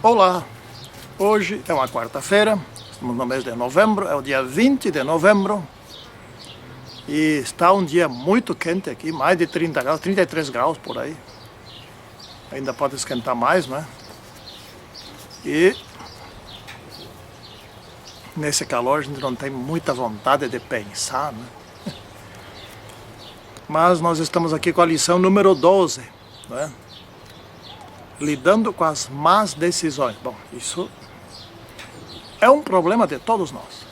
Olá, hoje é uma quarta-feira, estamos no mês de novembro, é o dia 20 de novembro e está um dia muito quente aqui, mais de 30 graus, 33 graus por aí. Ainda pode esquentar mais, né? E nesse calor a gente não tem muita vontade de pensar, né? Mas nós estamos aqui com a lição número 12, né? Lidando com as más decisões. Bom, isso é um problema de todos nós.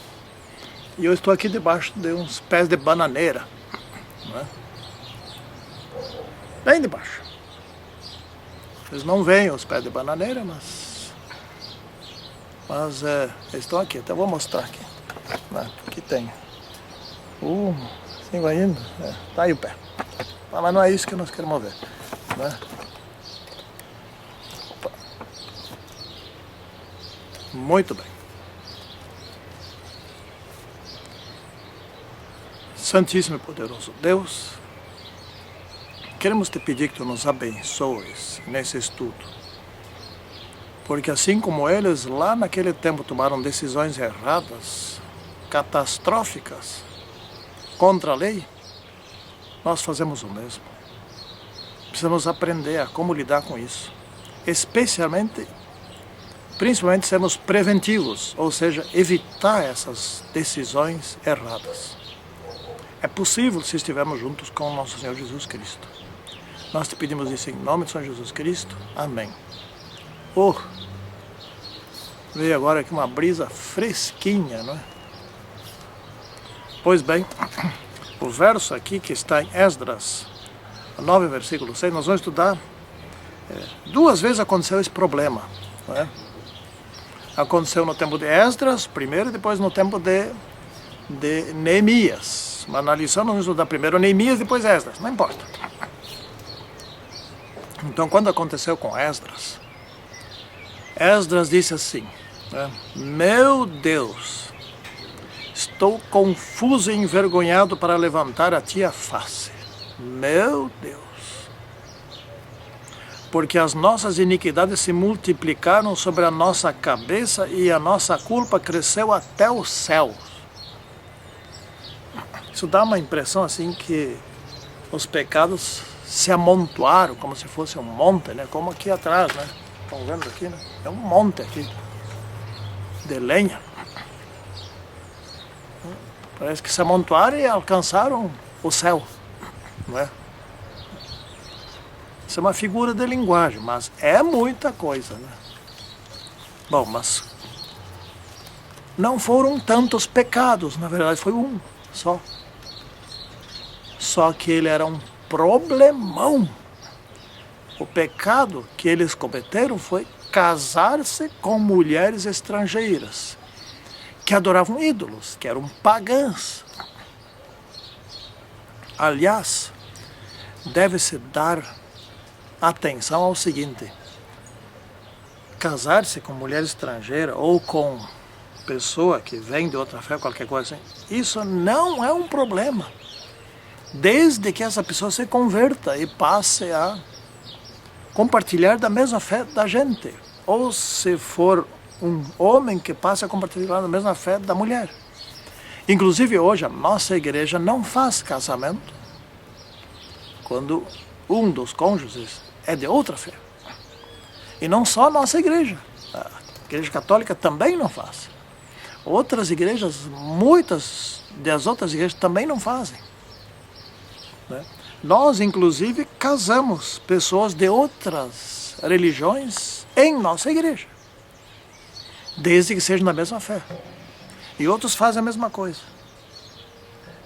E eu estou aqui debaixo de uns pés de bananeira, né? Bem debaixo. Vocês não veem os pés de bananeira, mas estão aqui. Até vou mostrar aqui, né? Aqui tem assim vai indo, tá aí o pé. Mas não é isso que nós queremos ver, né? Muito bem. Santíssimo e poderoso Deus, queremos te pedir que tu nos abençoes nesse estudo. Porque assim como eles lá naquele tempo tomaram decisões erradas, catastróficas, contra a lei, nós fazemos o mesmo. Precisamos aprender a como lidar com isso. Principalmente sermos preventivos, ou seja, evitar essas decisões erradas. É possível se estivermos juntos com o nosso Senhor Jesus Cristo. Nós te pedimos isso em nome de São Jesus Cristo. Amém. Veio agora aqui uma brisa fresquinha, não é? Pois bem, o verso aqui que está em Esdras 9, versículo 6, nós vamos estudar. Duas vezes aconteceu esse problema, não é? Aconteceu no tempo de Esdras, primeiro, e depois no tempo de Neemias. Mas na lição nós vamos estudar primeiro Neemias, depois Esdras, não importa. Então, quando aconteceu com Esdras, Esdras disse assim, né? Meu Deus, estou confuso e envergonhado para levantar a ti a face. Meu Deus. Porque as nossas iniquidades se multiplicaram sobre a nossa cabeça e a nossa culpa cresceu até o céu. Isso dá uma impressão assim que os pecados se amontoaram como se fosse um monte, né? Como aqui atrás, né? Estão vendo aqui, né? É um monte aqui de lenha. Parece que se amontoaram e alcançaram o céu, não é? Isso é uma figura de linguagem, mas é muita coisa, né? Bom, mas não foram tantos pecados, na verdade foi um só. Só que ele era um problemão. O pecado que eles cometeram foi casar-se com mulheres estrangeiras, que adoravam ídolos, que eram pagãs. Aliás, deve-se dar atenção ao seguinte: casar-se com mulher estrangeira ou com pessoa que vem de outra fé, qualquer coisa assim, isso não é um problema, desde que essa pessoa se converta e passe a compartilhar da mesma fé da gente, ou se for um homem que passe a compartilhar da mesma fé da mulher. Inclusive hoje a nossa igreja não faz casamento quando um dos cônjuges é de outra fé. E não só a nossa igreja. A igreja católica também não faz. Outras igrejas, muitas das outras igrejas também não fazem, né? Nós, inclusive, casamos pessoas de outras religiões em nossa igreja, desde que sejam da mesma fé. E outros fazem a mesma coisa.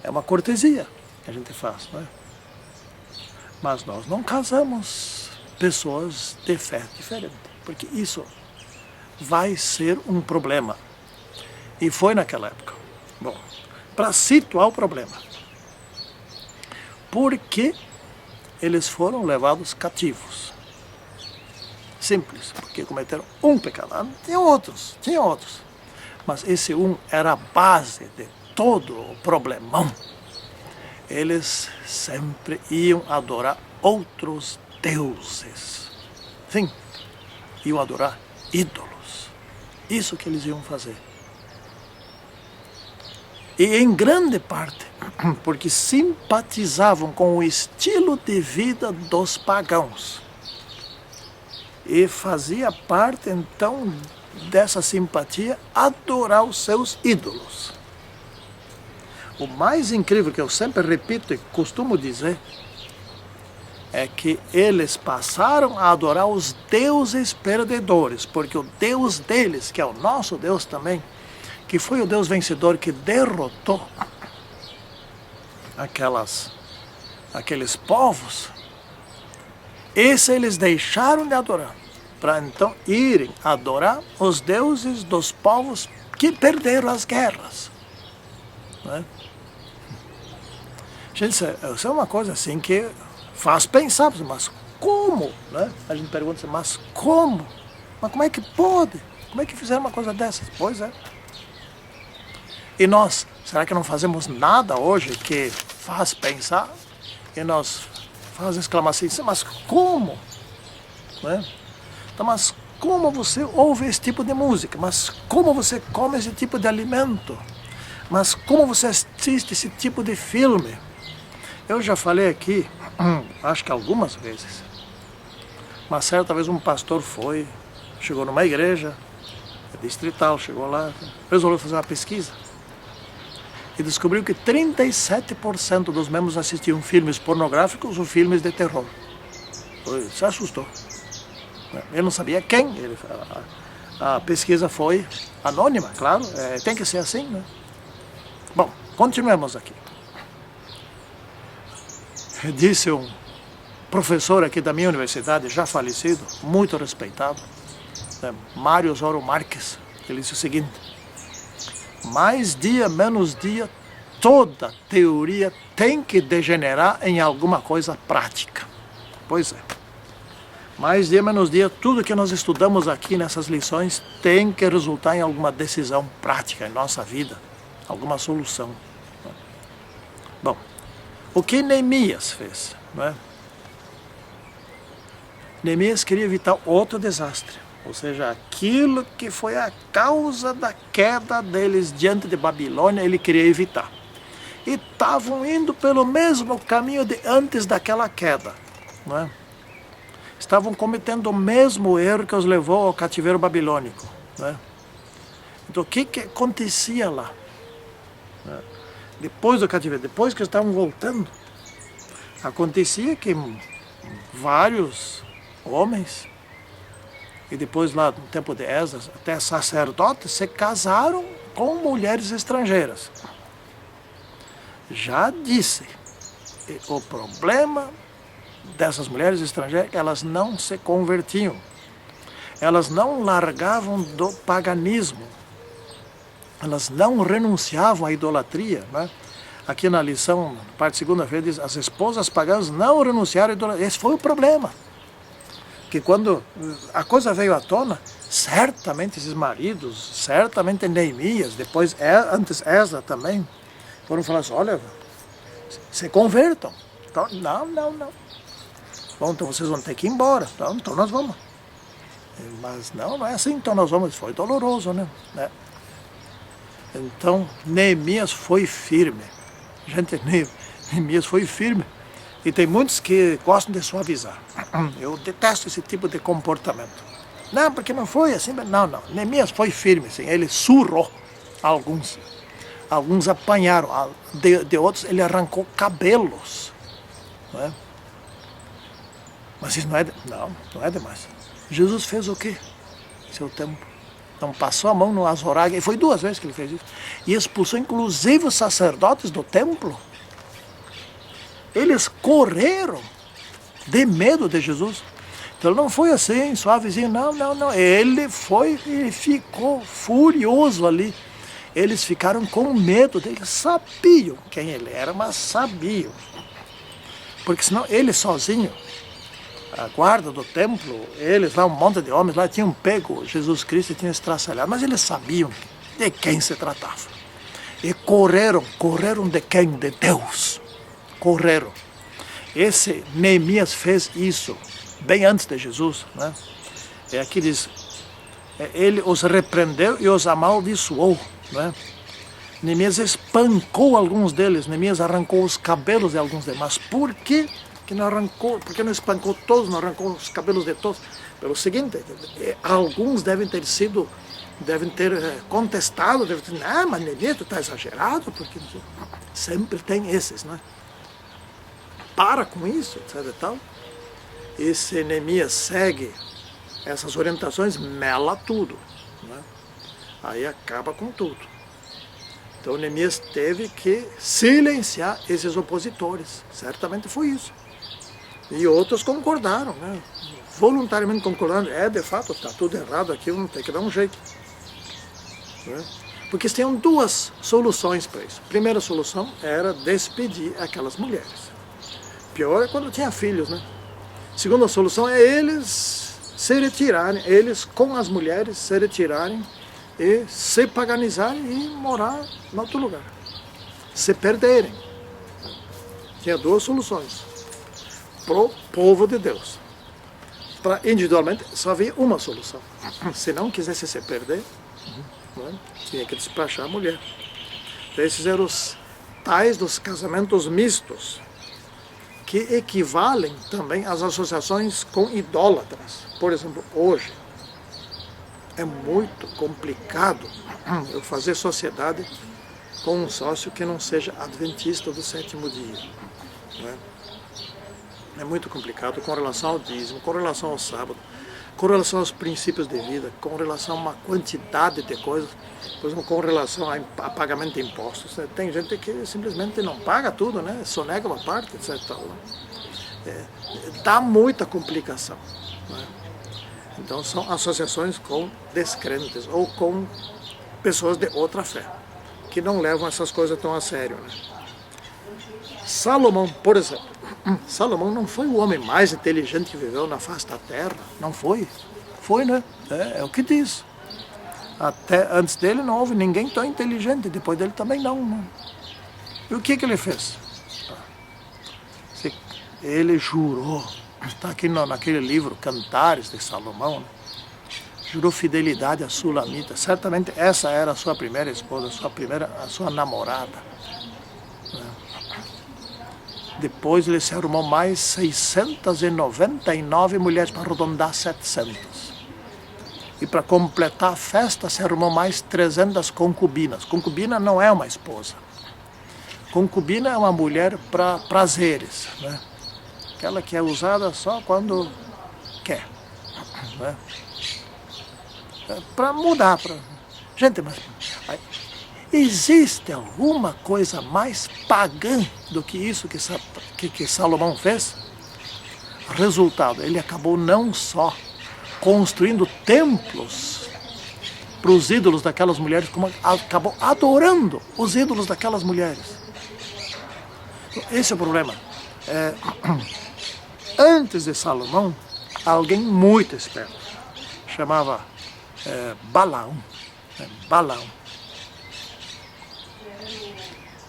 É uma cortesia que a gente faz, não é? Mas nós não casamos pessoas de fé diferente, porque isso vai ser um problema. E foi naquela época. Bom, para situar o problema. Por que eles foram levados cativos? Simples, porque cometeram um pecado. Tinham outros. Mas esse um era a base de todo o problemão. Eles sempre iam adorar outros deuses. Sim, iam adorar ídolos. Isso que eles iam fazer. E em grande parte, porque simpatizavam com o estilo de vida dos pagãos. E fazia parte, então, dessa simpatia, adorar os seus ídolos. O mais incrível que eu sempre repito e costumo dizer é que eles passaram a adorar os deuses perdedores, porque o Deus deles, que é o nosso Deus também, que foi o Deus vencedor que derrotou aqueles povos, esse eles deixaram de adorar, para então irem adorar os deuses dos povos que perderam as guerras. Né? Gente, isso é uma coisa assim que faz pensar, mas como? Né? A gente pergunta, mas como? Mas como é que pode? Como é que fizeram uma coisa dessas? Pois é. E nós, será que não fazemos nada hoje que faz pensar? E nós fazemos exclamação assim, mas como? Né? Então, mas como você ouve esse tipo de música? Mas como você come esse tipo de alimento? Mas como você assiste esse tipo de filme? Eu já falei aqui, acho que algumas vezes, mas certa vez um pastor chegou numa igreja distrital, chegou lá, resolveu fazer uma pesquisa e descobriu que 37% dos membros assistiam filmes pornográficos ou filmes de terror. Se assustou. Ele não sabia quem. A pesquisa foi anônima, claro, tem que ser assim, né? Bom, continuemos aqui. Disse um professor aqui da minha universidade, já falecido, muito respeitado, Mário Osório Marques, ele disse o seguinte: mais dia, menos dia, toda teoria tem que degenerar em alguma coisa prática. Pois é. Mais dia, menos dia, tudo que nós estudamos aqui nessas lições tem que resultar em alguma decisão prática em nossa vida, alguma solução. Bom, o que Neemias fez? Não é? Neemias queria evitar outro desastre, ou seja, aquilo que foi a causa da queda deles diante de Babilônia, ele queria evitar. E estavam indo pelo mesmo caminho de antes daquela queda, não é? Estavam cometendo o mesmo erro que os levou ao cativeiro babilônico, não é? Então o que acontecia lá? Depois do cativeiro, depois que estavam voltando, acontecia que vários homens, e depois lá no tempo de Esdras, até sacerdotes, se casaram com mulheres estrangeiras. Já disse, o problema dessas mulheres estrangeiras é que elas não se convertiam, elas não largavam do paganismo, elas não renunciavam à idolatria, né? Aqui na lição, parte segunda-feira, diz, as esposas pagãs não renunciaram à idolatria. Esse foi o problema. Que quando a coisa veio à tona, certamente esses maridos, certamente Neemias, depois, antes Esdras também, foram falar assim, olha, se convertam. Então, não. Bom, então vocês vão ter que ir embora. Então nós vamos. Mas não é assim, então nós vamos. Foi doloroso, né? Então, Neemias foi firme. Gente, Neemias foi firme. E tem muitos que gostam de suavizar. Eu detesto esse tipo de comportamento. Não, porque não foi assim. Não. Neemias foi firme, assim. Ele surrou alguns. Alguns apanharam. De outros, ele arrancou cabelos. Não é? Mas isso não é demais. Jesus fez o quê? Seu tempo. Então passou a mão no Azorag, e foi 2 vezes que ele fez isso, e expulsou inclusive os sacerdotes do templo. Eles correram de medo de Jesus. Então não foi assim, suavezinho, não. Ele ficou furioso ali. Eles ficaram com medo dele, sabiam quem ele era, mas sabiam. Porque senão ele sozinho, a guarda do templo, eles lá, um monte de homens lá, tinham pego Jesus Cristo e tinham estraçalhado, mas eles sabiam de quem se tratava. E correram de quem? De Deus. Correram. Esse Neemias fez isso bem antes de Jesus, né? E aqui diz, ele os repreendeu e os amaldiçoou, né? Neemias espancou alguns deles, Neemias arrancou os cabelos de alguns deles. Mas por que não arrancou? Por que não espancou todos, não arrancou os cabelos de todos? Pelo seguinte, alguns devem ter contestado, devem ter dito, mas Neemias, tu está exagerado, porque sempre tem esses, né? Para com isso, etc e tal. E se Neemias segue essas orientações, mela tudo, né? Aí acaba com tudo. Então Neemias teve que silenciar esses opositores, certamente foi isso. E outros concordaram, né? Voluntariamente concordando, de fato, está tudo errado aqui, vamos ter que dar um jeito, né? Porque tinham duas soluções para isso. A primeira solução era despedir aquelas mulheres. Pior é quando tinha filhos, né? A segunda solução é eles se retirarem, eles com as mulheres se retirarem e se paganizarem e morar em outro lugar. Se perderem. Tinha duas soluções pro povo de Deus. Para individualmente só havia uma solução. Se não quisesse se perder, né, tinha que despachar a mulher. Então, esses eram os tais dos casamentos mistos, que equivalem também às associações com idólatras. Por exemplo, hoje é muito complicado eu fazer sociedade com um sócio que não seja adventista do sétimo dia, né? É muito complicado com relação ao dízimo, com relação ao sábado, com relação aos princípios de vida, com relação a uma quantidade de coisas, por exemplo, com relação a pagamento de impostos. Tem gente que simplesmente não paga tudo, né? Sonega uma parte, etc. Dá muita complicação, né? Então são associações com descrentes ou com pessoas de outra fé, que não levam essas coisas tão a sério, né? Salomão, por exemplo, Salomão não foi o homem mais inteligente que viveu na face da terra, não foi. Foi, né? É o que diz. Até antes dele não houve ninguém tão inteligente, depois dele também não, né? E o que ele fez? Ele jurou, está aqui naquele livro, Cantares de Salomão, né? Jurou fidelidade à Sulamita. Certamente essa era a sua primeira esposa, a sua namorada, né? Depois ele se arrumou mais 699 mulheres, para arredondar 700. E para completar a festa se arrumou mais 300 concubinas. Concubina não é uma esposa. Concubina é uma mulher para prazeres, né? Aquela que é usada só quando quer, né? Para mudar. Gente, mas existe alguma coisa mais pagã do que isso que Salomão fez? Resultado, ele acabou não só construindo templos para os ídolos daquelas mulheres, como acabou adorando os ídolos daquelas mulheres. Esse é o problema. Antes de Salomão, alguém muito esperto, chamava Balaão. Balaão.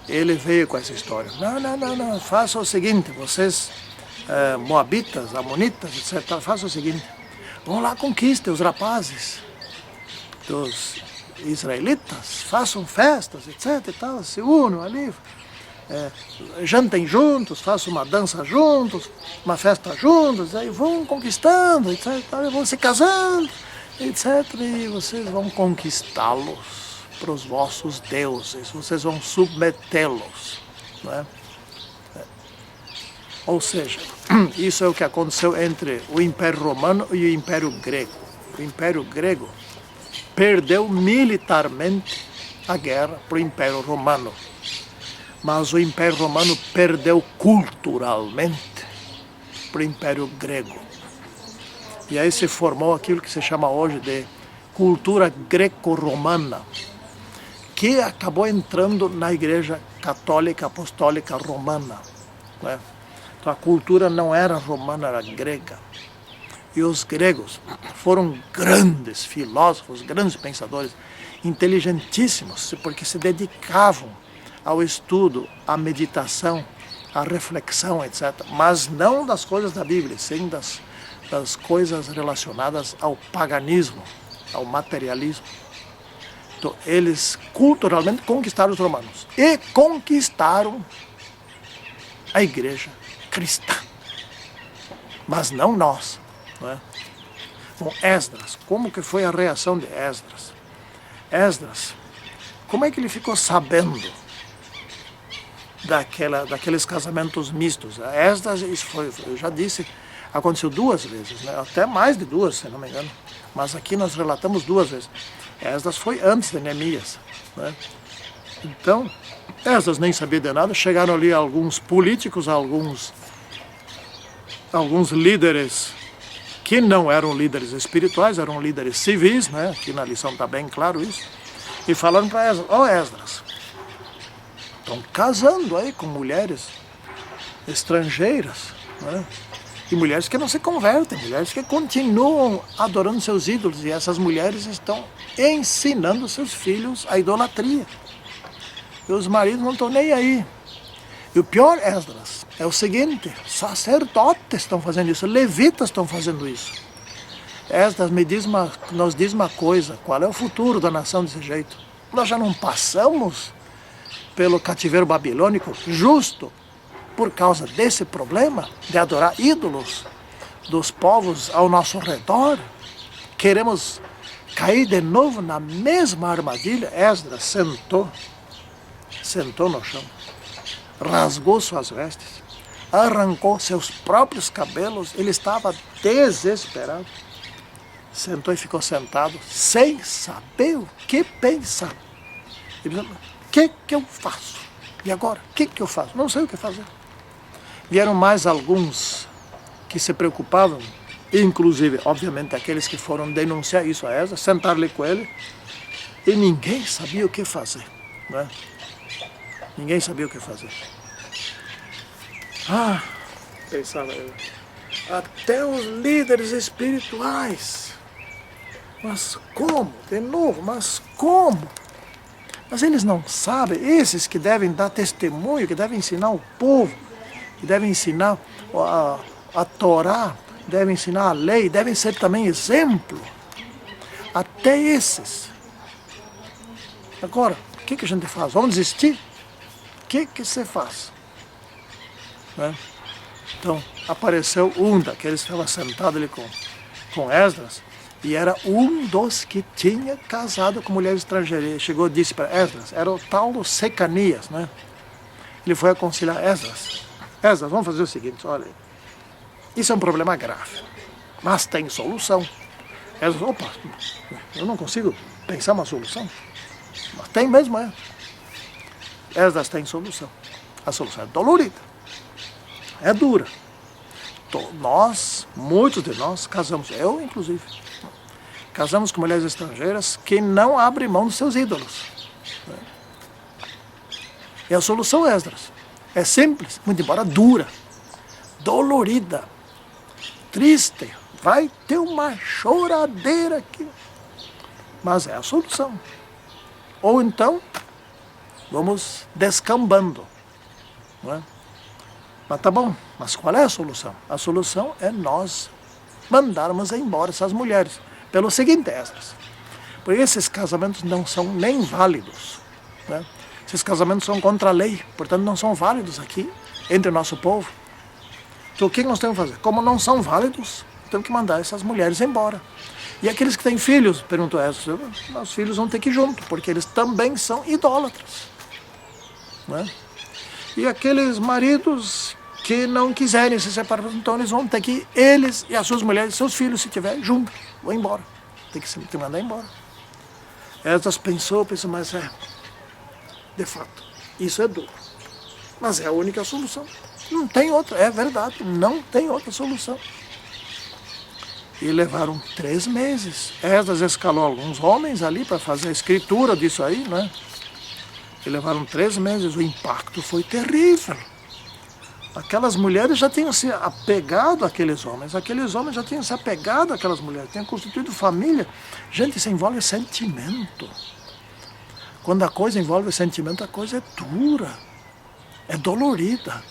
Ele veio com essa história. Não, faça o seguinte, vocês moabitas, amonitas, etc., façam o seguinte, vão lá, conquistem os rapazes dos israelitas, façam festas, etc. e tal, se unam ali, jantem juntos, façam uma dança juntos, uma festa juntos, aí vão conquistando, etc. e tal, vão se casando, etc. E vocês vão conquistá-los para os vossos deuses, vocês vão submetê-los, né? Ou seja, isso é o que aconteceu entre o Império Romano e o Império Grego. O Império Grego perdeu militarmente a guerra para o Império Romano, mas o Império Romano perdeu culturalmente para o Império Grego. E aí se formou aquilo que se chama hoje de cultura greco-romana, que acabou entrando na Igreja Católica Apostólica Romana, né? Então a cultura não era romana, era grega. E os gregos foram grandes filósofos, grandes pensadores, inteligentíssimos, porque se dedicavam ao estudo, à meditação, à reflexão, etc. Mas não das coisas da Bíblia, sim das coisas relacionadas ao paganismo, ao materialismo. Então, eles culturalmente conquistaram os romanos e conquistaram a igreja cristã, mas não nós, não é? Bom, Esdras, como que foi a reação de Esdras? Esdras, como é que ele ficou sabendo daqueles casamentos mistos? Esdras, isso foi, eu já disse, aconteceu 2 vezes, né? Até mais de 2, se não me engano, mas aqui nós relatamos 2 vezes. Esdras foi antes de Neemias, né? Então, Esdras nem sabia de nada, chegaram ali alguns políticos, alguns líderes que não eram líderes espirituais, eram líderes civis, né? Aqui na lição está bem claro isso, e falaram para Esdras: ó Esdras, estão casando aí com mulheres estrangeiras, né? E mulheres que não se convertem, mulheres que continuam adorando seus ídolos, e essas mulheres estão ensinando seus filhos a idolatria. E os maridos não estão nem aí. E o pior, Esdras, é o seguinte: sacerdotes estão fazendo isso, levitas estão fazendo isso. Esdras nos diz uma coisa: qual é o futuro da nação desse jeito? Nós já não passamos pelo cativeiro babilônico justo por causa desse problema de adorar ídolos dos povos ao nosso redor? Queremos cair de novo na mesma armadilha? Esdras sentou no chão, rasgou suas vestes, arrancou seus próprios cabelos, ele estava desesperado. Sentou e ficou sentado, sem saber o que pensar. Ele pensou: o que eu faço? E agora? O que eu faço? Não sei o que fazer. Vieram mais alguns que se preocupavam, inclusive, obviamente, aqueles que foram denunciar isso a Esdras, sentaram ali com ele, e ninguém sabia o que fazer, né? Ninguém sabia o que fazer. Pensava eu, até os líderes espirituais. Mas como? De novo, mas como? Mas eles não sabem, esses que devem dar testemunho, que devem ensinar o povo, que devem ensinar a Torá, devem ensinar a lei, devem ser também exemplo. Até esses. Agora, o que a gente faz? Vamos desistir? O que se faz? Né? Então, apareceu um daqueles que estava sentado ali com Esdras, e era um dos que tinha casado com mulher estrangeira. Ele chegou e disse para Esdras, era o tal do Secanias, né? Ele foi aconselhar Esdras: Esdras, vamos fazer o seguinte, olha, isso é um problema grave, mas tem solução. Esdras: opa, eu não consigo pensar uma solução. Mas tem mesmo, é. Esdras: tem solução. A solução é dolorida, é dura. Muitos de nós casamos, eu inclusive, casamos com mulheres estrangeiras que não abrem mão dos seus ídolos. E a solução, Esdras, é simples, muito embora dura, dolorida, triste, vai ter uma choradeira aqui, mas é a solução. Ou então, vamos descambando, não é? Mas tá bom, mas qual é a solução? A solução é nós mandarmos embora essas mulheres. Pelo seguinte, Esdras, porque esses casamentos não são nem válidos, né? Esses casamentos são contra a lei, portanto não são válidos aqui, entre o nosso povo. Então o que nós temos que fazer? Como não são válidos, temos que mandar essas mulheres embora. E aqueles que têm filhos, perguntou Esdras, os filhos vão ter que ir junto, porque eles também são idólatras, né? E aqueles maridos que não quiserem se separar, então eles vão ter que ir, eles e as suas mulheres, seus filhos, se tiver, juntos, vão embora. Tem que mandar embora. Esdras pensou, mas de fato, isso é duro. Mas é a única solução. Não tem outra, é verdade, não tem outra solução. E levaram 3 meses. Esdras escalou alguns homens ali para fazer a escritura disso aí, né? E levaram 3 meses, o impacto foi terrível. Aquelas mulheres já tinham se apegado àqueles homens já tinham se apegado àquelas mulheres, tinham constituído família. Gente, isso envolve sentimento. Quando a coisa envolve sentimento, a coisa é dura, é dolorida.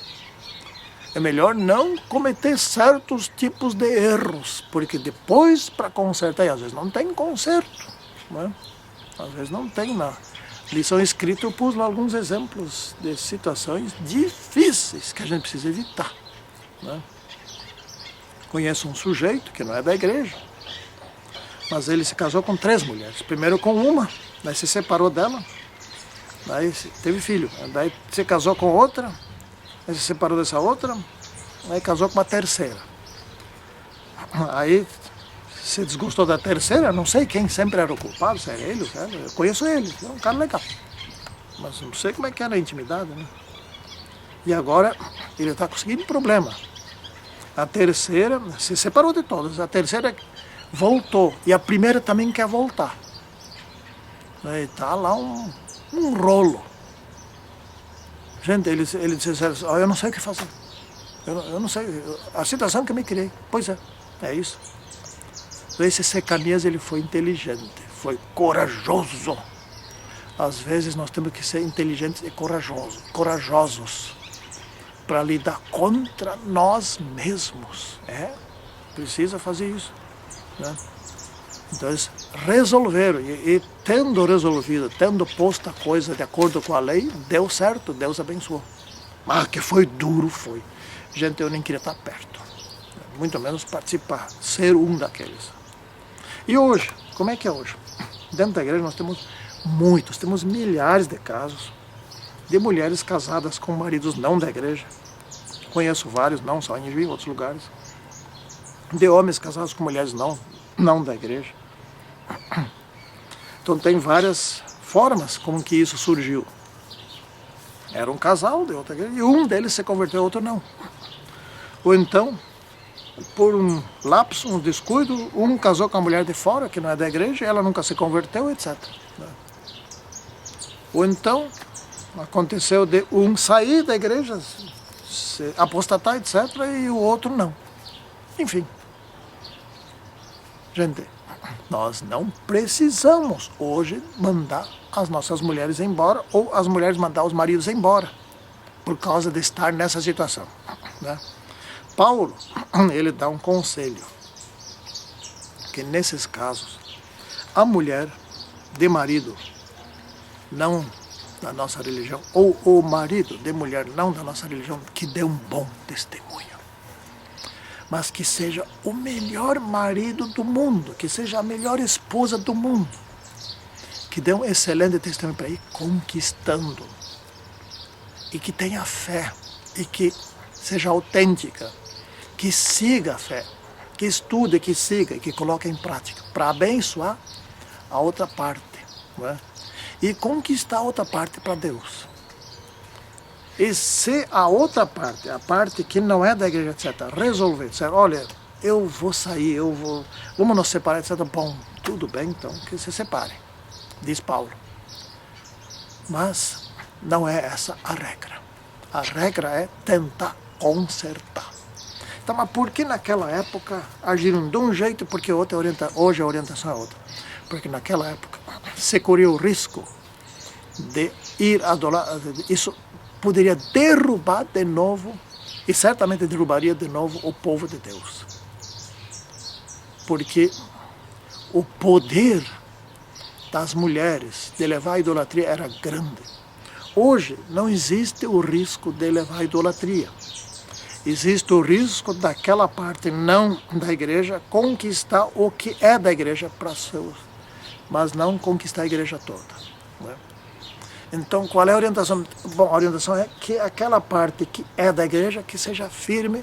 é melhor não cometer certos tipos de erros, porque depois para consertar, e às vezes não tem conserto, né? Às vezes não tem na lição escrita, eu pus lá alguns exemplos de situações difíceis que a gente precisa evitar, né? Conheço um sujeito que não é da igreja, mas ele se casou com 3 mulheres. Primeiro com uma, daí se separou dela, daí teve filho, daí se casou com outra, aí se separou dessa outra, aí casou com uma terceira. Aí se desgostou da terceira, não sei quem sempre era o culpado, se era ele, eu conheço ele, é um cara legal. Mas não sei como é que era a intimidade, né? E agora ele está conseguindo problema. A terceira se separou de todas, a terceira voltou, e a primeira também quer voltar. Aí está lá um rolo. Gente, ele disse assim, eu não sei o que fazer. Eu não sei, a situação que eu me criei. Pois é isso. Esse Secanias, ele foi inteligente, foi corajoso. Às vezes nós temos que ser inteligentes e corajosos para lidar contra nós mesmos. Precisa fazer isso, né? Então eles resolveram, e tendo resolvido, tendo posto a coisa de acordo com a lei, deu certo, Deus abençoou. Mas que foi duro, foi. Gente, eu nem queria estar perto, muito menos participar, ser um daqueles. E hoje, como é que é hoje? Dentro da igreja nós temos milhares de casos de mulheres casadas com maridos não da igreja. Conheço vários, não só em Juiz, em outros lugares. De homens casados com mulheres não da igreja. Então tem várias formas como que isso surgiu. Era um casal de outra igreja e um deles se converteu, outro não. Ou então, por um lapso, um descuido, um casou com a mulher de fora, que não é da igreja, ela nunca se converteu, etc. Ou então, aconteceu de um sair da igreja, se apostatar, etc., e o outro não. Enfim. Gente, nós não precisamos hoje mandar as nossas mulheres embora ou as mulheres mandar os maridos embora por causa de estar nessa situação, né? Paulo, ele dá um conselho que nesses casos a mulher de marido não da nossa religião ou o marido de mulher não da nossa religião que dê um bom testemunho, mas que seja o melhor marido do mundo, que seja a melhor esposa do mundo, que dê um excelente testemunho para ir conquistando, e que tenha fé, e que seja autêntica, que siga a fé, que estude, que siga, e que coloque em prática, para abençoar a outra parte, não é? E conquistar a outra parte para Deus. E se a outra parte, a parte que não é da igreja, etc., resolver, dizer, olha, eu vou sair, vamos nos separar, etc., bom, tudo bem, então, que se separem, diz Paulo. Mas não é essa a regra. A regra é tentar consertar. Então, mas por que naquela época agiram de um jeito, porque hoje a orientação é outra? Porque naquela época se corria o risco de ir adorar, isso poderia derrubar de novo, e certamente derrubaria de novo o povo de Deus. Porque o poder das mulheres de levar a idolatria era grande. Hoje não existe o risco de levar a idolatria. Existe o risco daquela parte não da igreja conquistar o que é da igreja para seus, mas não conquistar a igreja toda, não é? Então, qual é a orientação? Bom, a orientação é que aquela parte que é da igreja, que seja firme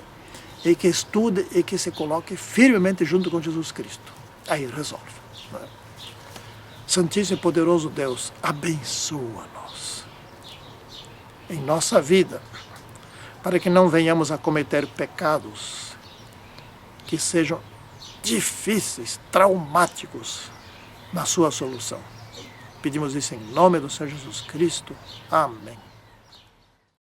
e que estude e que se coloque firmemente junto com Jesus Cristo. Aí resolve, não é? Santíssimo e poderoso Deus, abençoa-nos em nossa vida, para que não venhamos a cometer pecados que sejam difíceis, traumáticos na sua solução. Pedimos isso em nome do Senhor Jesus Cristo. Amém.